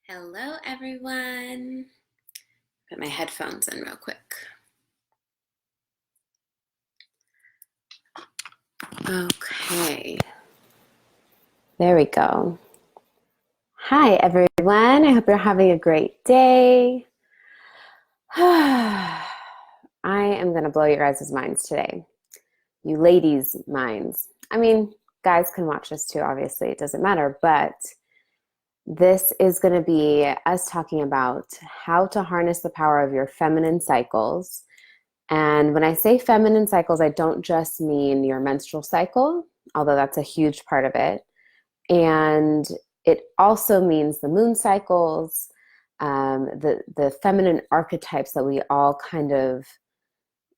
Hello, everyone. Put my headphones in real quick. Okay, there we go. Hi, everyone. I hope you're having a great day. I am going to blow your guys' minds today. You ladies' minds. I mean, guys can watch this too, obviously. It doesn't matter, but this is going to be us talking about how to harness the power of your feminine cycles. And when I say feminine cycles, I don't just mean your menstrual cycle, although that's a huge part of it. And it also means the moon cycles, the feminine archetypes that we all kind of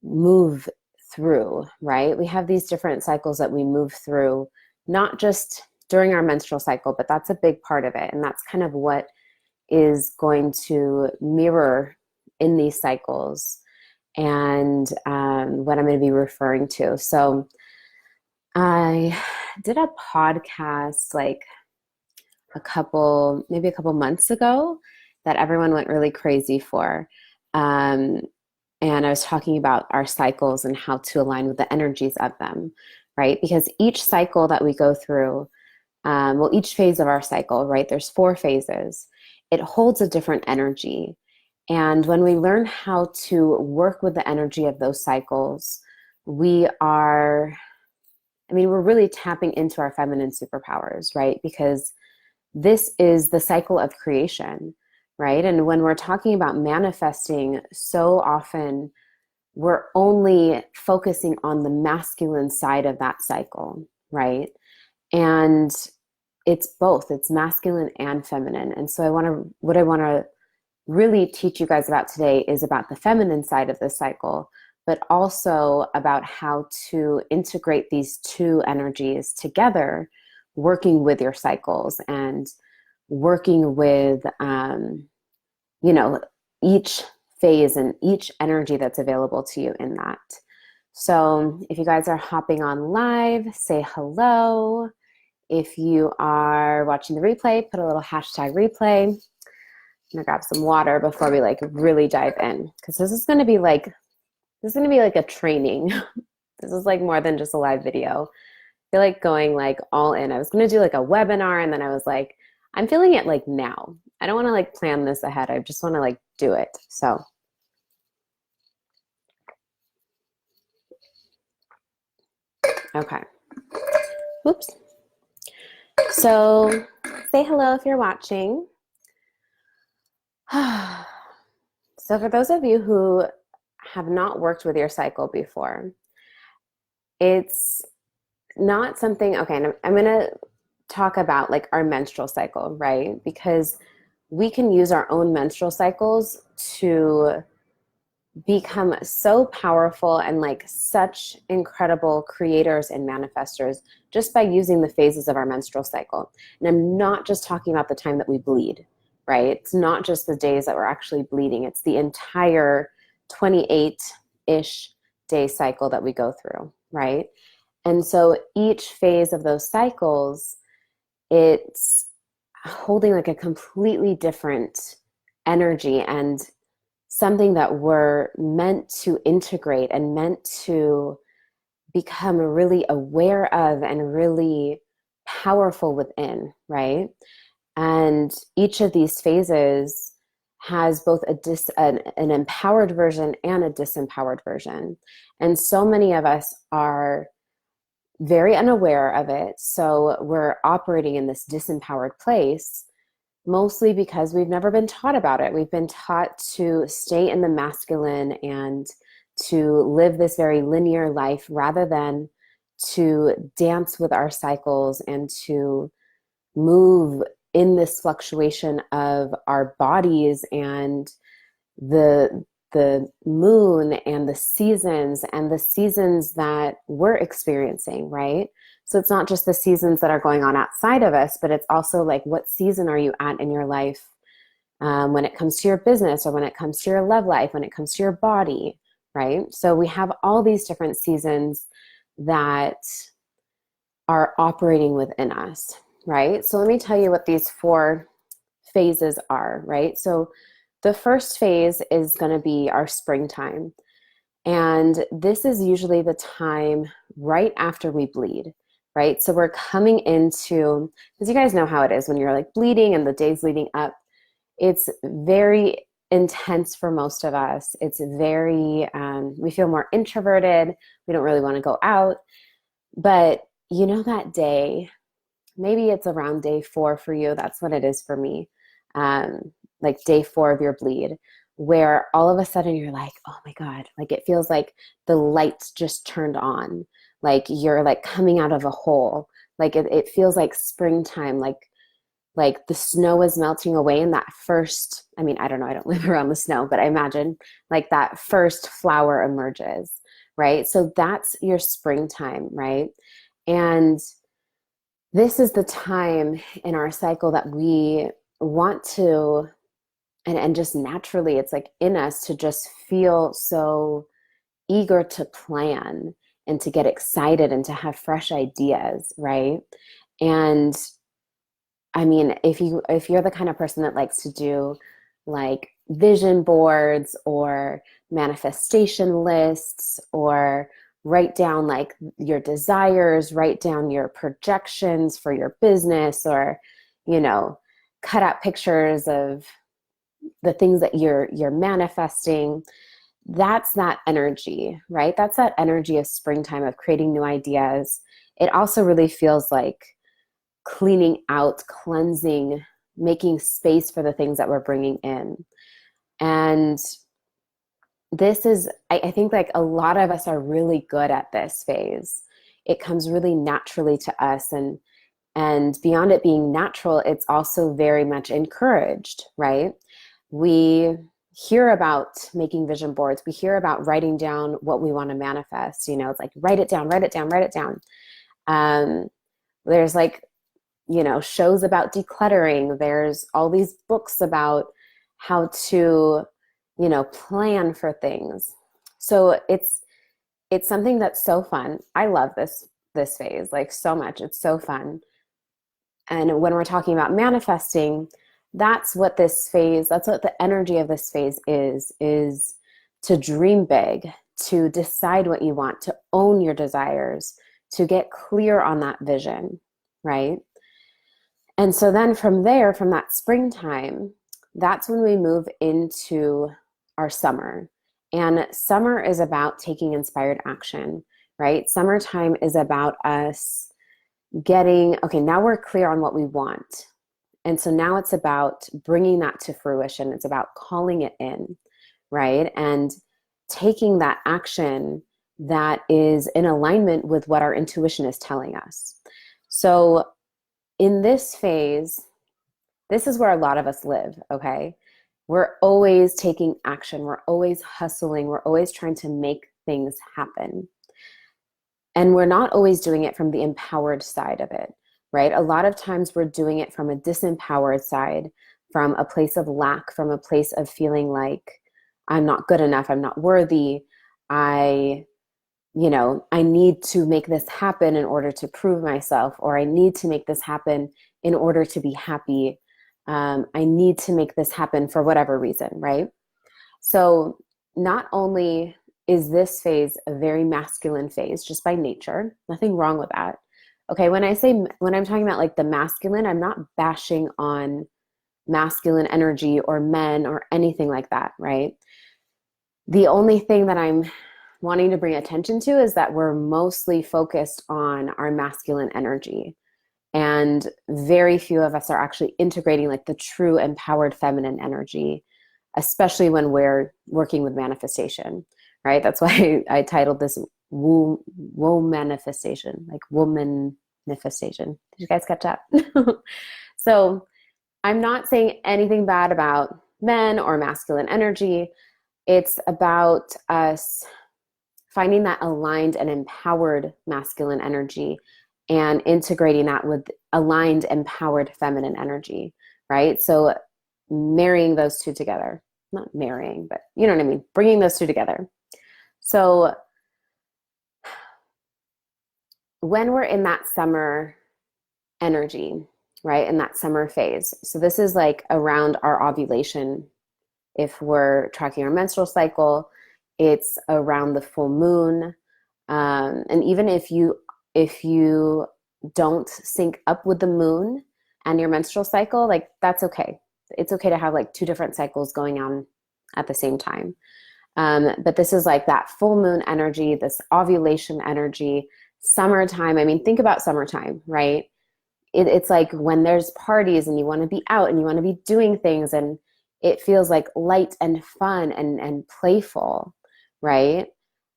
move through, right? We have these different cycles that we move through, not just during our menstrual cycle, but that's a big part of it. And that's kind of what is going to mirror in these cycles and what I'm going to be referring to. So I did a podcast like maybe a couple months ago that everyone went really crazy for. And I was talking about our cycles and how to align with the energies of them, right? Because each cycle that we go through, each phase of our cycle, right? There's 4 phases. It holds a different energy. And when we learn how to work with the energy of those cycles, we're really tapping into our feminine superpowers, right? Because this is the cycle of creation, right? And when we're talking about manifesting, so often we're only focusing on the masculine side of that cycle, right? And it's both, it's masculine and feminine. And so what I want to really teach you guys about today is about the feminine side of the cycle, but also about how to integrate these 2 energies together, working with your cycles and working with, each phase and each energy that's available to you in that. So if you guys are hopping on live, say hello. If you are watching the replay, put a little hashtag replay. I'm gonna grab some water before we really dive in, because this is gonna be like a training. This is like more than just a live video. I feel like going all in. I was gonna do a webinar, and then I was like, I'm feeling it now. I don't want to plan this ahead. I just want to do it. So okay. Oops. So say hello if you're watching. So for those of you who have not worked with your cycle before, it's not something, okay, and I'm going to talk about our menstrual cycle, right? Because we can use our own menstrual cycles to become so powerful and such incredible creators and manifestors just by using the phases of our menstrual cycle. And I'm not just talking about the time that we bleed, right? It's not just the days that we're actually bleeding. It's the entire 28-ish day cycle that we go through, right? And so each phase of those cycles, it's holding a completely different energy and something that we're meant to integrate and meant to become really aware of and really powerful within, right? And each of these phases has both an empowered version and a disempowered version. And so many of us are very unaware of it. So we're operating in this disempowered place, mostly because we've never been taught about it. We've been taught to stay in the masculine and to live this very linear life rather than to dance with our cycles and to move in this fluctuation of our bodies and the moon and the seasons that we're experiencing, right? So it's not just the seasons that are going on outside of us, but it's also what season are you at in your life when it comes to your business or when it comes to your love life, when it comes to your body, right? So we have all these different seasons that are operating within us, right? So let me tell you what these 4 phases are, right? So the first phase is going to be our springtime. And this is usually the time right after we bleed, right? So we're coming into, because you guys know how it is when you're like bleeding and the days leading up, it's very intense for most of us. It's very, we feel more introverted. We don't really want to go out. But you know, that day, maybe it's around day 4 for you. That's what it is for me. Like day 4 of your bleed, where all of a sudden you're like, oh my God, like it feels like the lights just turned on. Like you're like coming out of a hole. Like it feels like springtime, like the snow is melting away and that first, I mean, I don't know, I don't live around the snow, but I imagine like that first flower emerges, right? So that's your springtime, right? And this is the time in our cycle that we want to, and just naturally, it's like in us to just feel so eager to plan and to get excited and to have fresh ideas, right? And I mean, if you're the kind of person that likes to do like vision boards or manifestation lists or write down like your desires, write down your projections for your business, or you know, cut out pictures of the things that you're manifesting, that's that energy, right? That's that energy of springtime, of creating new ideas. It also really feels like cleaning out, cleansing, making space for the things that we're bringing in. And this is, I think like a lot of us are really good at this phase. It comes really naturally to us. And beyond it being natural, it's also very much encouraged, right? We hear about making vision boards. We hear about writing down what we want to manifest. You know, it's like, write it down, write it down, write it down. There's like, you know, shows about decluttering. There's all these books about how to, you know, plan for things. So it's something that's so fun. I love this phase like so much. It's so fun. And when we're talking about manifesting, that's what this phase, that's what the energy of this phase is to dream big, to decide what you want, to own your desires, to get clear on that vision, right? And so then from there, from that springtime, that's when we move into our summer. And summer is about taking inspired action, right? Summertime is about us getting, okay, now we're clear on what we want. And so now it's about bringing that to fruition. It's about calling it in, right? And taking that action that is in alignment with what our intuition is telling us. So in this phase, this is where a lot of us live, okay? We're always taking action. We're always hustling. We're always trying to make things happen. And we're not always doing it from the empowered side of it, right? A lot of times we're doing it from a disempowered side, from a place of lack, from a place of feeling like I'm not good enough, I'm not worthy, I need to make this happen in order to prove myself, or I need to make this happen in order to be happy. I need to make this happen for whatever reason, right? So not only is this phase a very masculine phase just by nature, nothing wrong with that. Okay, when I'm talking about like the masculine, I'm not bashing on masculine energy or men or anything like that, right? The only thing that I'm wanting to bring attention to is that we're mostly focused on our masculine energy. And very few of us are actually integrating like the true empowered feminine energy, especially when we're working with manifestation, right? That's why I titled this WoManifestation, like woman manifestation. Did you guys catch that? So I'm not saying anything bad about men or masculine energy. It's about us finding that aligned and empowered masculine energy and integrating that with aligned, empowered feminine energy, right? So marrying those two together, not marrying, but you know what I mean? Bringing those two together. So when we're in that summer energy, right? In that summer phase. So this is like around our ovulation. If we're tracking our menstrual cycle, it's around the full moon. And even if you don't sync up with the moon and your menstrual cycle, like that's okay. It's okay to have like two different cycles going on at the same time. But this is like that full moon energy, this ovulation energy, summertime. I mean, think about summertime, right? It's like when there's parties and you want to be out and you want to be doing things, and it feels like light and fun and playful, right?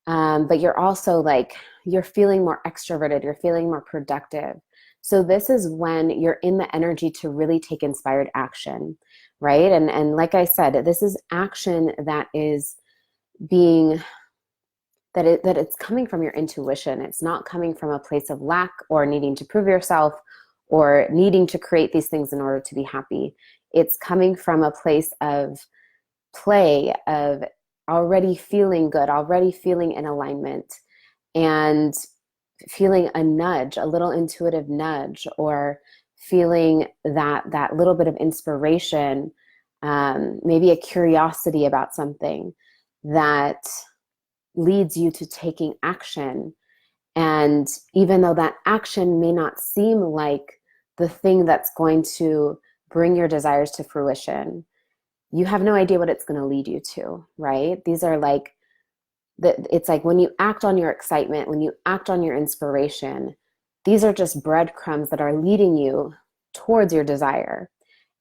But you're also like, you're feeling more extroverted, you're feeling more productive. So this is when you're in the energy to really take inspired action, right? And like I said, this is action that is being that it's coming from your intuition. It's not coming from a place of lack or needing to prove yourself or needing to create these things in order to be happy. It's coming from a place of play, of already feeling good, already feeling in alignment, and feeling a nudge, a little intuitive nudge, or feeling that little bit of inspiration, maybe a curiosity about something that leads you to taking action. And even though that action may not seem like the thing that's going to bring your desires to fruition, you have no idea what it's going to lead you to, right? These are like, it's like when you act on your excitement, when you act on your inspiration, these are just breadcrumbs that are leading you towards your desire.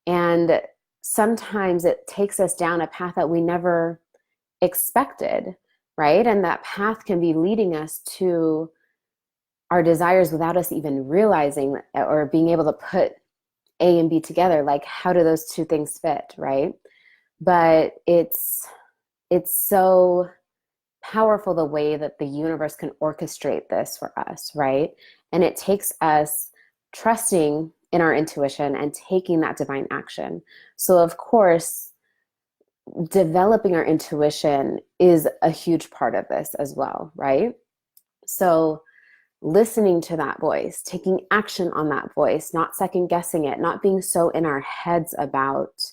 And sometimes it takes us down a path that we never expected, right? And that path can be leading us to our desires without us even realizing or being able to put A and B together. Like, how do those two things fit, right? But it's so powerful the way that the universe can orchestrate this for us, right? And it takes us trusting in our intuition and taking that divine action. So of course, developing our intuition is a huge part of this as well, right? So listening to that voice, taking action on that voice, not second guessing it, not being so in our heads about,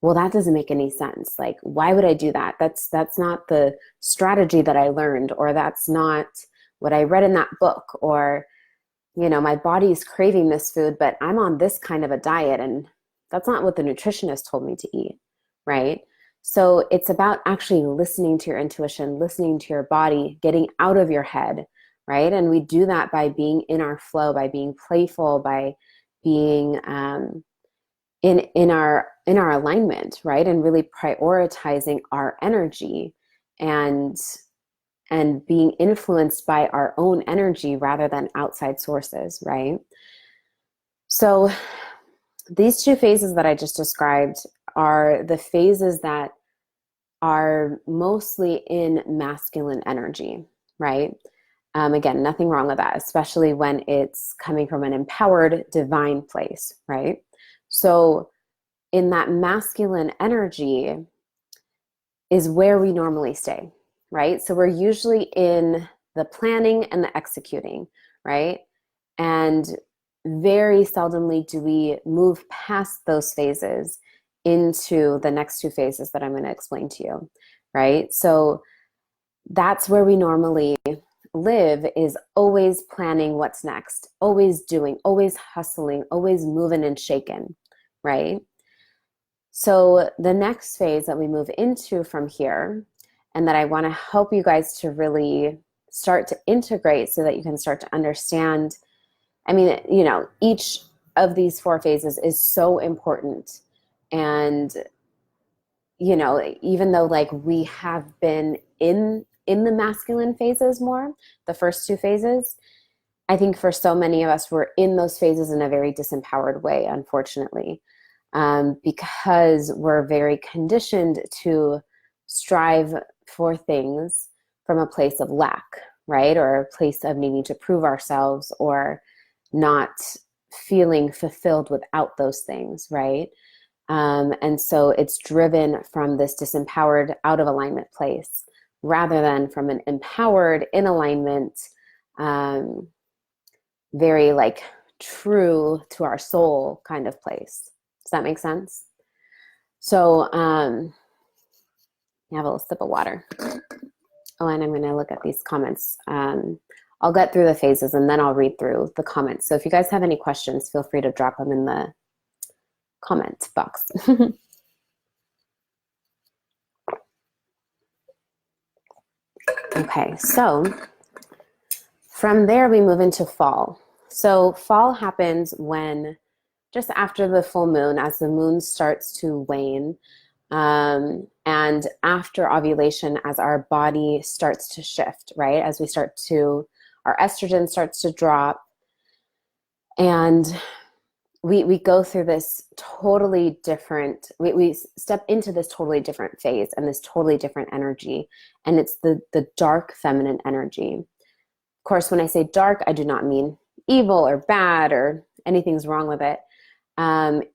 well, that doesn't make any sense. Like, why would I do that? That's not the strategy that I learned, or that's not what I read in that book, or, you know, my body's craving this food, but I'm on this kind of a diet and that's not what the nutritionist told me to eat, right? So it's about actually listening to your intuition, listening to your body, getting out of your head, right? And we do that by being in our flow, by being playful, by being in our alignment, right? And really prioritizing our energy and being influenced by our own energy rather than outside sources, right? So these two phases that I just described are the phases that are mostly in masculine energy, right? Again, nothing wrong with that, especially when it's coming from an empowered divine place, right? So in that masculine energy is where we normally stay, right? So we're usually in the planning and the executing, right? And very seldomly do we move past those phases into the next two phases that I'm going to explain to you, right? So that's where we normally live, is always planning what's next, always doing, always hustling, always moving and shaking, right? So the next phase that we move into from here, and that I want to help you guys to really start to integrate so that you can start to understand, I mean, you know, each of these four phases is so important. And, you know, even though like we have been in the masculine phases more, the first two phases, I think for so many of us, we're in those phases in a very disempowered way, unfortunately, because we're very conditioned to strive for things from a place of lack, right? Or a place of needing to prove ourselves, or not feeling fulfilled without those things, right? And so it's driven from this disempowered, out of alignment place, rather than from an empowered, in alignment, very like true to our soul kind of place. Does that make sense? So have a little sip of water. Oh, and I'm going to look at these comments. I'll get through the phases and then I'll read through the comments. So if you guys have any questions, feel free to drop them in the comment box. Okay, so from there we move into fall. So fall happens when just after the full moon, as the moon starts to wane, and after ovulation, as our body starts to shift, right? As we start to, our estrogen starts to drop, and we go through this totally different, we step into this totally different phase and this totally different energy, and it's the dark feminine energy. Of course, when I say dark, I do not mean evil or bad or anything's wrong with it.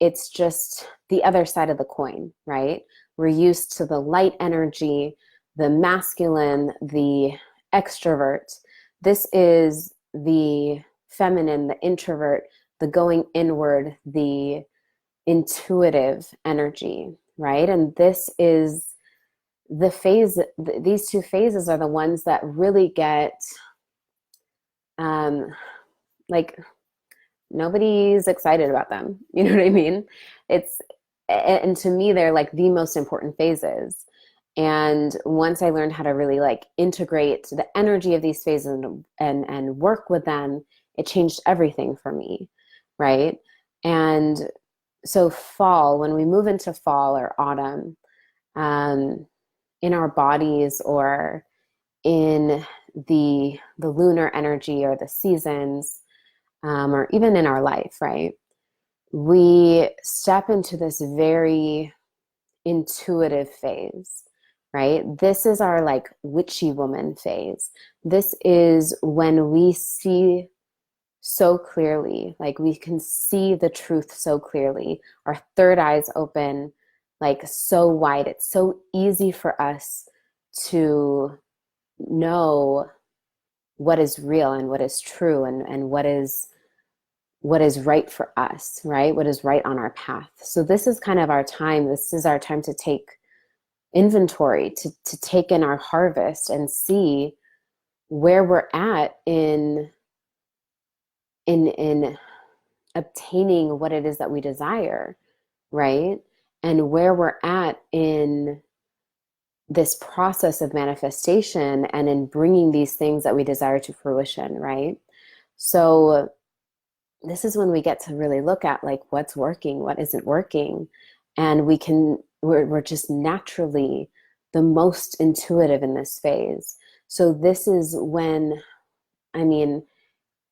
It's just the other side of the coin, right? We're used to the light energy, the masculine, the extrovert. This is the feminine, the introvert, the going inward, the intuitive energy, right? And this is the phase, these two phases are the ones that really get, like, nobody's excited about them. You know what I mean? And to me, they're like the most important phases. And once I learned how to really like integrate the energy of these phases and work with them, it changed everything for me, right? And so fall, when we move into fall or autumn, in our bodies or in the lunar energy or the seasons, or even in our life, right? We step into this very intuitive phase, right? This is our like witchy woman phase. This is when we see so clearly, like we can see the truth so clearly. Our third eye's open, like so wide. It's so easy for us to know what is real and what is true and what is right for us, right? What is right on our path. So this is kind of our time. This is our time to take inventory, to take in our harvest and see where we're at in obtaining what it is that we desire, right? And where we're at in this process of manifestation and in bringing these things that we desire to fruition, right? So this is when we get to really look at like what's working, what isn't working. And we're just naturally the most intuitive in this phase. So this is when, I mean,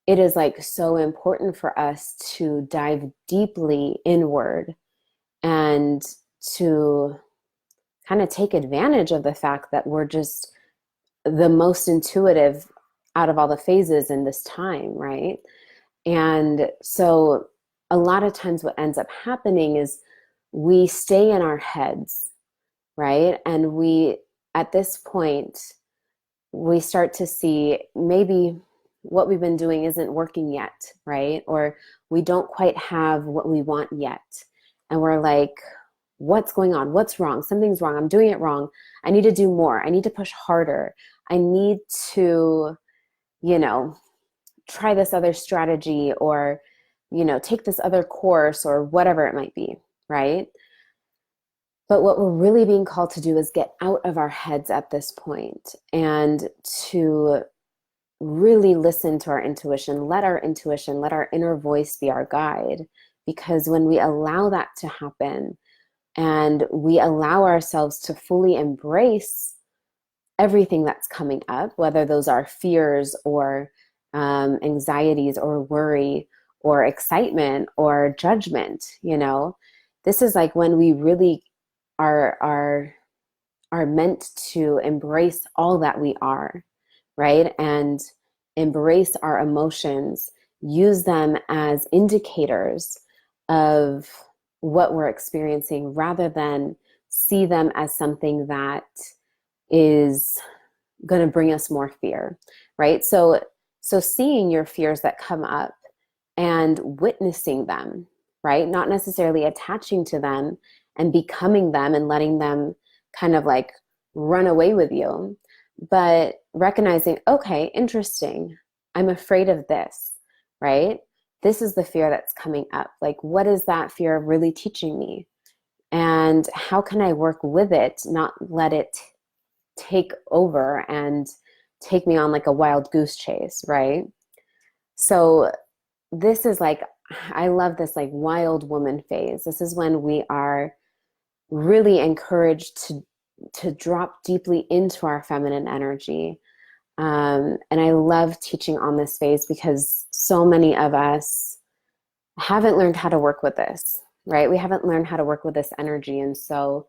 it is like so important for us to dive deeply inward and to kind of take advantage of the fact that we're just the most intuitive out of all the phases in this time, right? And so a lot of times what ends up happening is we stay in our heads, right? And we, at this point, we start to see maybe what we've been doing isn't working yet, right? Or we don't quite have what we want yet. And we're like, what's going on? What's wrong? Something's wrong. I'm doing it wrong. I need to do more. I need to push harder. I need to, try this other strategy or, take this other course or whatever it might be, right? But what we're really being called to do is get out of our heads at this point and to really listen to our intuition, let our inner voice be our guide. Because when we allow that to happen and we allow ourselves to fully embrace everything that's coming up, whether those are fears or anxieties or worry or excitement or judgment, this is like when we really are meant to embrace all that we are, right? And embrace our emotions, use them as indicators of what we're experiencing rather than see them as something that is going to bring us more fear, right? So seeing your fears that come up and witnessing them, right? Not necessarily attaching to them and becoming them and letting them kind of like run away with you, but recognizing, okay, interesting. I'm afraid of this, right? This is the fear that's coming up. Like, what is that fear really teaching me? And how can I work with it, not let it take over and take me on like a wild goose chase, right? So this is like, I love this like wild woman phase. This is when we are really encouraged to drop deeply into our feminine energy. And I love teaching on this phase because so many of us haven't learned how to work with this, right? We haven't learned how to work with this energy. And so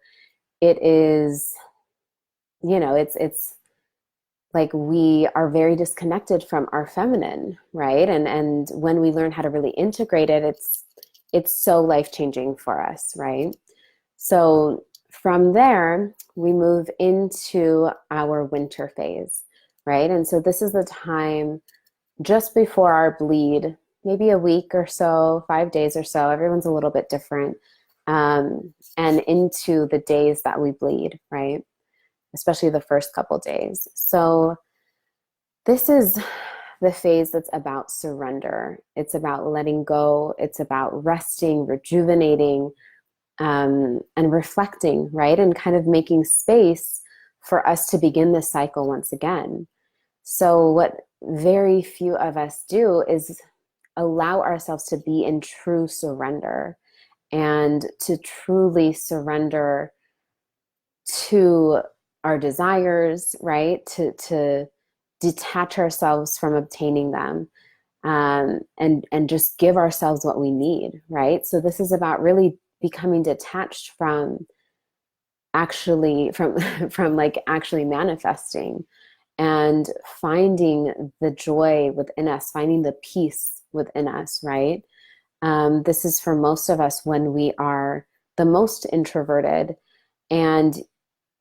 it is, it's like we are very disconnected from our feminine, right? And when we learn how to really integrate it, it's so life-changing for us, right? So from there, we move into our winter phase, right? And so this is the time just before our bleed, maybe a week or so, 5 days or so. Everyone's a little bit different. And into the days that we bleed, right? Especially the first couple days. So this is the phase that's about surrender. It's about letting go. It's about resting, rejuvenating, and reflecting, right? And kind of making space for us to begin this cycle once again. So what very few of us do is allow ourselves to be in true surrender and to truly surrender to our desires, right? To detach ourselves from obtaining them, and just give ourselves what we need, right? So this is about really becoming detached from actually from like actually manifesting and finding the joy within us, finding the peace within us, right? This is for most of us when we are the most introverted and,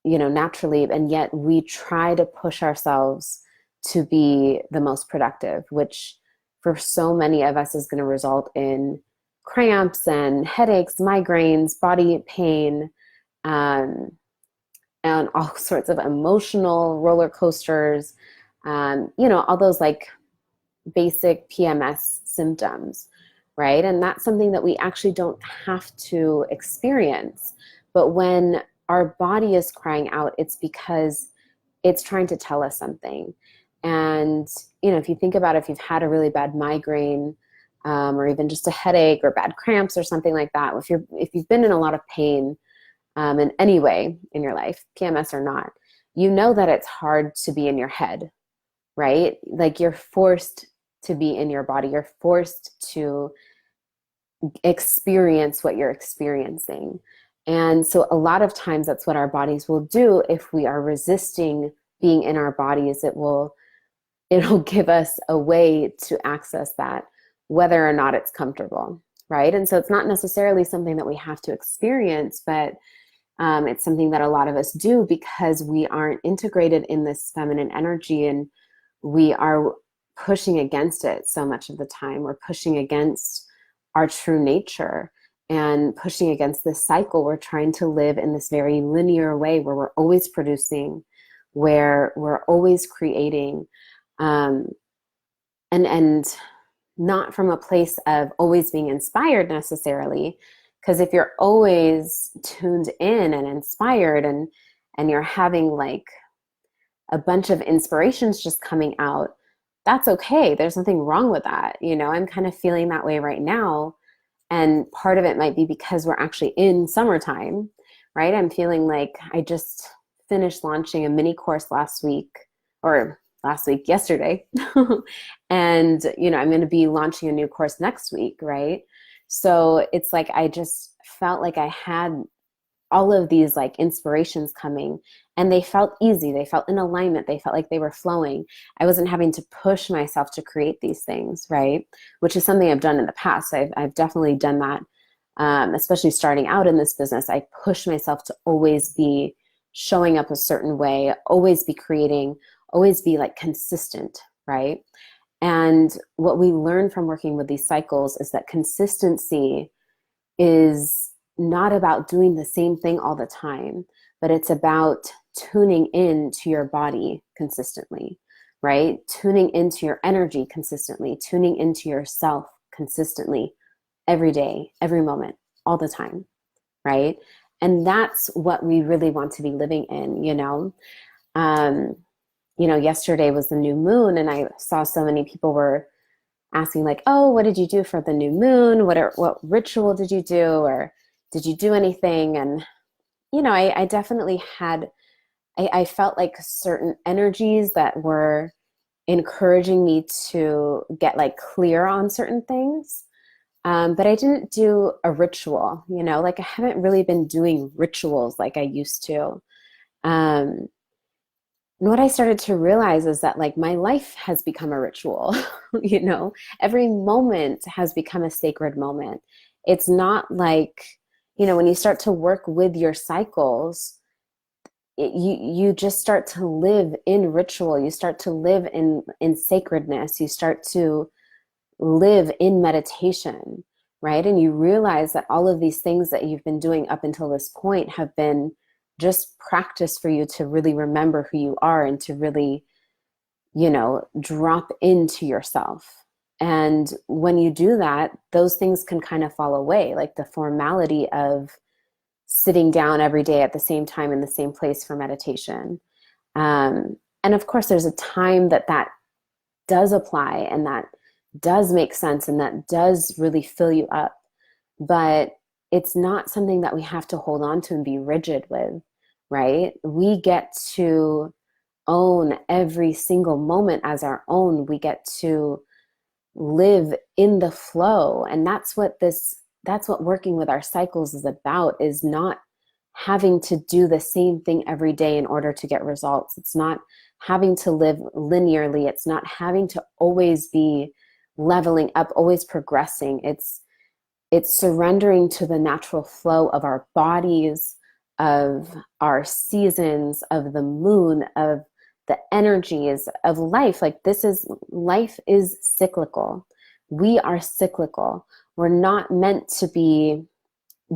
naturally, and yet we try to push ourselves to be the most productive, which for so many of us is going to result in cramps and headaches, migraines, body pain, um, and all sorts of emotional roller coasters, all those like basic PMS symptoms, right? And that's something that we actually don't have to experience. But when our body is crying out, it's because it's trying to tell us something. And, if you think about it, if you've had a really bad migraine, or even just a headache or bad cramps or something like that, if you've been in a lot of pain, in any way in your life, PMS or not, you know that it's hard to be in your head, right? Like you're forced to be in your body. You're forced to experience what you're experiencing. And so a lot of times that's what our bodies will do. If we are resisting being in our bodies, it'll give us a way to access that, whether or not it's comfortable, right? And so it's not necessarily something that we have to experience, but it's something that a lot of us do because we aren't integrated in this feminine energy, and we are pushing against it so much of the time. We're pushing against our true nature and pushing against this cycle. We're trying to live in this very linear way where we're always producing, where we're always creating, and not from a place of always being inspired necessarily. Because if you're always tuned in and inspired, and you're having like a bunch of inspirations just coming out, that's okay. There's nothing wrong with that. I'm kind of feeling that way right now. And part of it might be because we're actually in summertime, right? I'm feeling like I just finished launching a mini course yesterday. And, I'm going to be launching a new course next week, right? So it's like I just felt like I had all of these like inspirations coming, and they felt easy. They felt in alignment. They felt like they were flowing. I wasn't having to push myself to create these things, right? Which is something I've done in the past. I've definitely done that, especially starting out in this business. I push myself to always be showing up a certain way, always be creating, always be like consistent, right? And what we learn from working with these cycles is that consistency is not about doing the same thing all the time, but it's about tuning in to your body consistently, right? Tuning into your energy consistently, tuning into yourself consistently every day, every moment, all the time, right? And that's what we really want to be living in, you know? Um, Yesterday was the new moon, and I saw so many people were asking like, oh, what did you do for the new moon? What ritual did you do? Or did you do anything? And, I definitely had, I felt like certain energies that were encouraging me to get like clear on certain things. But I didn't do a ritual, like I haven't really been doing rituals like I used to. Um, and what I started to realize is that like my life has become a ritual, every moment has become a sacred moment. It's not like, when you start to work with your cycles, you just start to live in ritual. You start to live in sacredness. You start to live in meditation, right? And you realize that all of these things that you've been doing up until this point have been just practice for you to really remember who you are and to really, drop into yourself. And when you do that, those things can kind of fall away, like the formality of sitting down every day at the same time in the same place for meditation. And of course, there's a time that does apply and that does make sense and that does really fill you up. But it's not something that we have to hold on to and be rigid with, right? We get to own every single moment as our own. We get to live in the flow. And that's what working with our cycles is about, is not having to do the same thing every day in order to get results. It's not having to live linearly. It's not having to always be leveling up, always progressing. It's surrendering to the natural flow of our bodies, of our seasons, of the moon, of the energies of life. Like life is cyclical. We are cyclical. We're not meant to be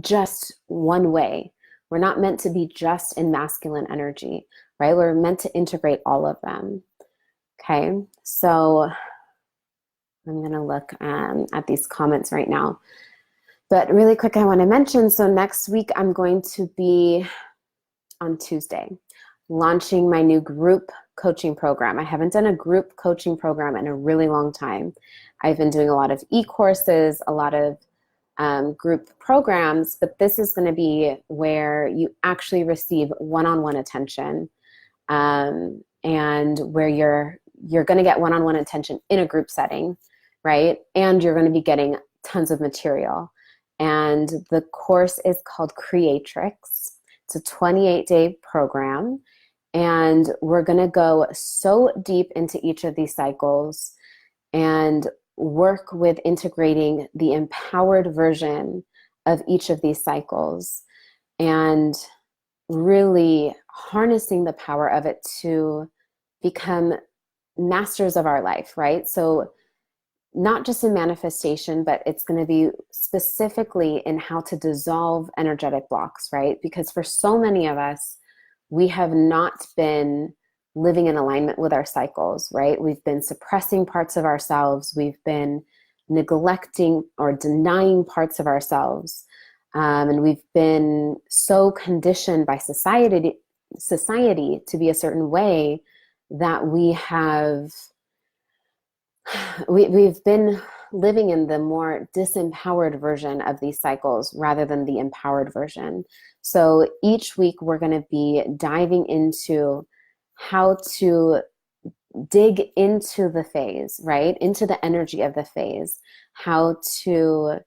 just one way. We're not meant to be just in masculine energy, right? We're meant to integrate all of them. Okay, so I'm going to look at these comments right now. But really quick, I want to mention, so next week I'm going to be, on Tuesday, launching my new group coaching program. I haven't done a group coaching program in a really long time. I've been doing a lot of e-courses, a lot of group programs, but this is going to be where you actually receive one-on-one attention, and where you're going to get one-on-one attention in a group setting, right? And you're going to be getting tons of material. And the course is called Creatrix. It's a 28-day program, and we're going to go so deep into each of these cycles and work with integrating the empowered version of each of these cycles and really harnessing the power of it to become masters of our life, right? So not just in manifestation, but it's going to be specifically in how to dissolve energetic blocks, right? Because for so many of us, we have not been living in alignment with our cycles, right? We've been suppressing parts of ourselves. We've been neglecting or denying parts of ourselves. And we've been so conditioned by society to be a certain way that we've been living in the more disempowered version of these cycles rather than the empowered version. So each week we're going to be diving into how to dig into the phase, right? Into the energy of the phase, how to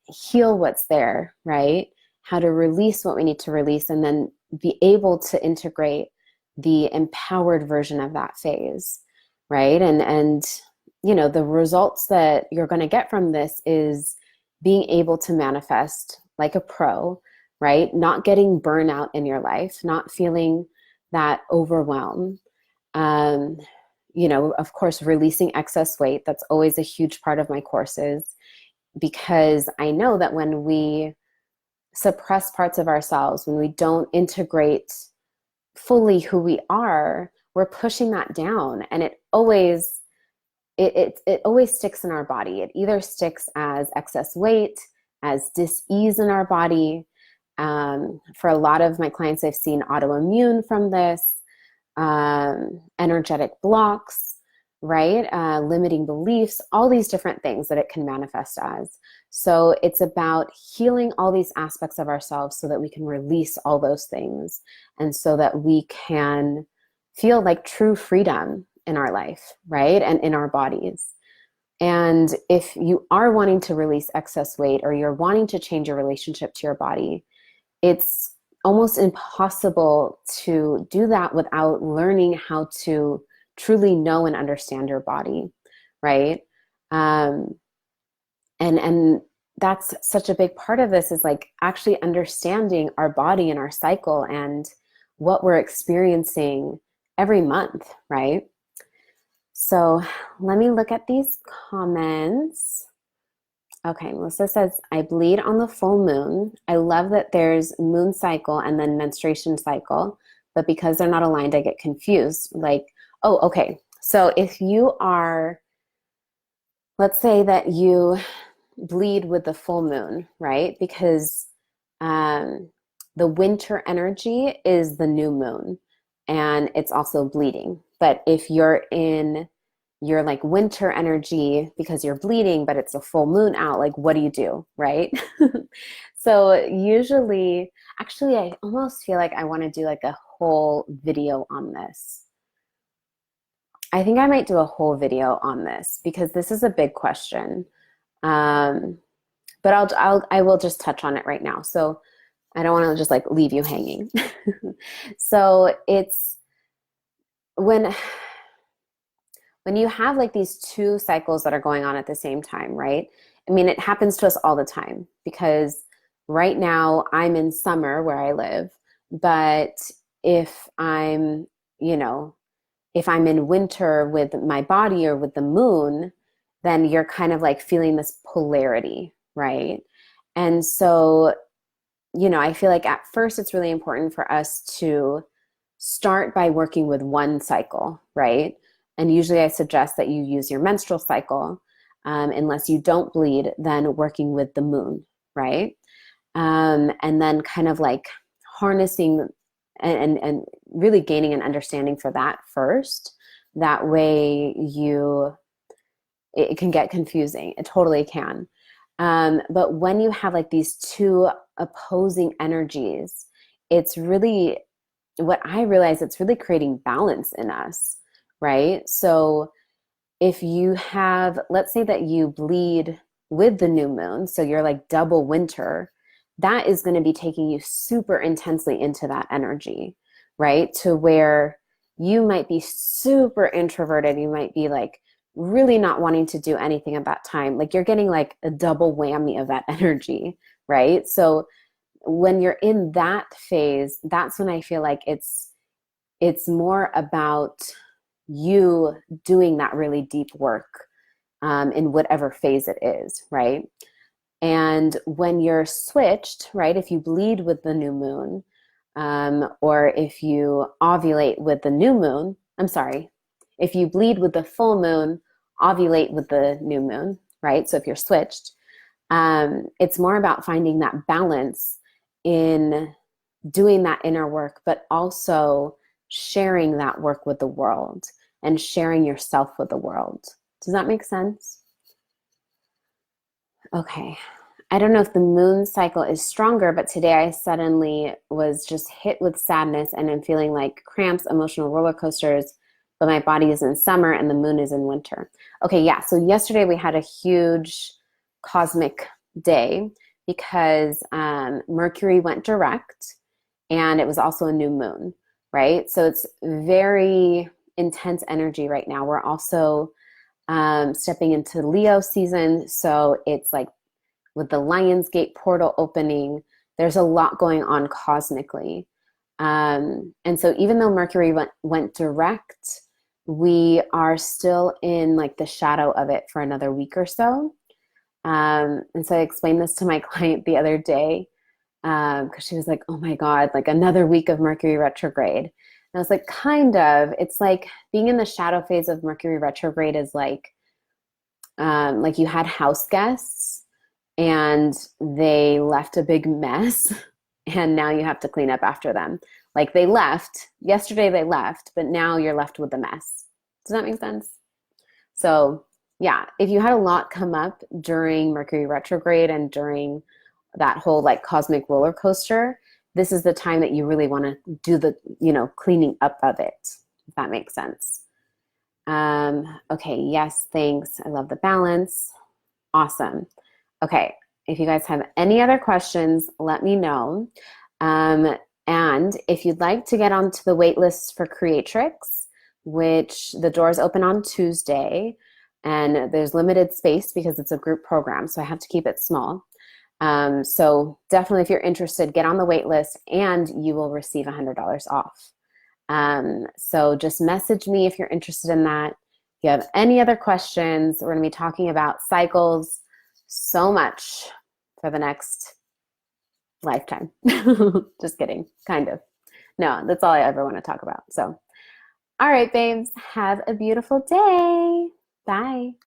heal what's there, right? How to release what we need to release, and then be able to integrate the empowered version of that phase, right? And the results that you're going to get from this is being able to manifest like a pro, right? Not getting burnout in your life, not feeling that overwhelm. of course, releasing excess weight. That's always a huge part of my courses, because I know that when we suppress parts of ourselves, when we don't integrate fully who we are, we're pushing that down, and it always sticks in our body. It either sticks as excess weight, as dis-ease in our body. For a lot of my clients, I've seen autoimmune from this, energetic blocks, right? Limiting beliefs, all these different things that it can manifest as. So it's about healing all these aspects of ourselves so that we can release all those things, and so that we can feel like true freedom in our life, right? And in our bodies. And if you are wanting to release excess weight, or you're wanting to change your relationship to your body, it's almost impossible to do that without learning how to truly know and understand your body, right? And that's such a big part of this, is like actually understanding our body and our cycle and what we're experiencing every month, right? So let me look at these comments. Okay, Melissa says, I bleed on the full moon. I love that there's moon cycle and then menstruation cycle, but because they're not aligned, I get confused. Like, oh, okay. So if you are, let's say that you bleed with the full moon, right? Because the winter energy is the new moon, and it's also bleeding. But if you're in your like winter energy because you're bleeding, but it's a full moon out, like what do you do, right? So usually, actually, I almost feel like I want to do like a whole video on this. I think I might do a whole video on this because this is a big question. But I will just touch on it right now. So I don't want to just like leave you hanging. So it's when you have like these two cycles that are going on at the same time, right? I mean, it happens to us all the time, because right now I'm in summer where I live, but if I'm, if I'm in winter with my body or with the moon, then you're kind of like feeling this polarity, right? And so, I feel like at first it's really important for us to start by working with one cycle, right? And usually I suggest that you use your menstrual cycle, unless you don't bleed, then working with the moon, right? And then kind of like harnessing and really gaining an understanding for that first. That way it can get confusing. It totally can. But when you have like these two opposing energies, it's really, what I realize, it's really creating balance in us, right? So if you have, let's say that you bleed with the new moon, so you're like double winter, that is going to be taking you super intensely into that energy, right? To where you might be super introverted. You might be like really not wanting to do anything at that time. Like you're getting like a double whammy of that energy, right? So when you're in that phase, that's when I feel like it's more about you doing that really deep work, in whatever phase it is, right? And when you're switched, right, if you bleed with the new moon, or if you ovulate with the new moon, I'm sorry, if you bleed with the full moon, ovulate with the new moon, right? So if you're switched, it's more about finding that balance in doing that inner work, but also sharing that work with the world and sharing yourself with the world. Does that make sense? Okay. I don't know if the moon cycle is stronger, but today I suddenly was just hit with sadness and I'm feeling like cramps, emotional roller coasters, but my body is in summer and the moon is in winter. Okay, yeah. So yesterday we had a huge cosmic day because Mercury went direct, and it was also a new moon, right? So it's very intense energy right now. We're also stepping into Leo season. So it's like with the Lionsgate portal opening, there's a lot going on cosmically. And so even though Mercury went direct, we are still in like the shadow of it for another week or so. And so I explained this to my client the other day because she was like, oh my God, like another week of Mercury retrograde. And I was like, kind of. It's like being in the shadow phase of Mercury retrograde is like you had house guests and they left a big mess and now you have to clean up after them. Like they left, yesterday they left, but now you're left with the mess. Does that make sense? So yeah, if you had a lot come up during Mercury retrograde and during that whole like cosmic roller coaster, this is the time that you really want to do the, cleaning up of it, if that makes sense. Okay, yes, thanks. I love the balance. Awesome. Okay, if you guys have any other questions, let me know. And if you'd like to get onto the wait list for Creatrix, which the doors open on Tuesday, and there's limited space because it's a group program, so I have to keep it small. So definitely if you're interested, get on the wait list and you will receive $100 off. So just message me if you're interested in that. If you have any other questions, we're going to be talking about cycles so much for the next lifetime. Just kidding, kind of. No, that's all I ever want to talk about. So, all right, babes, have a beautiful day. Bye.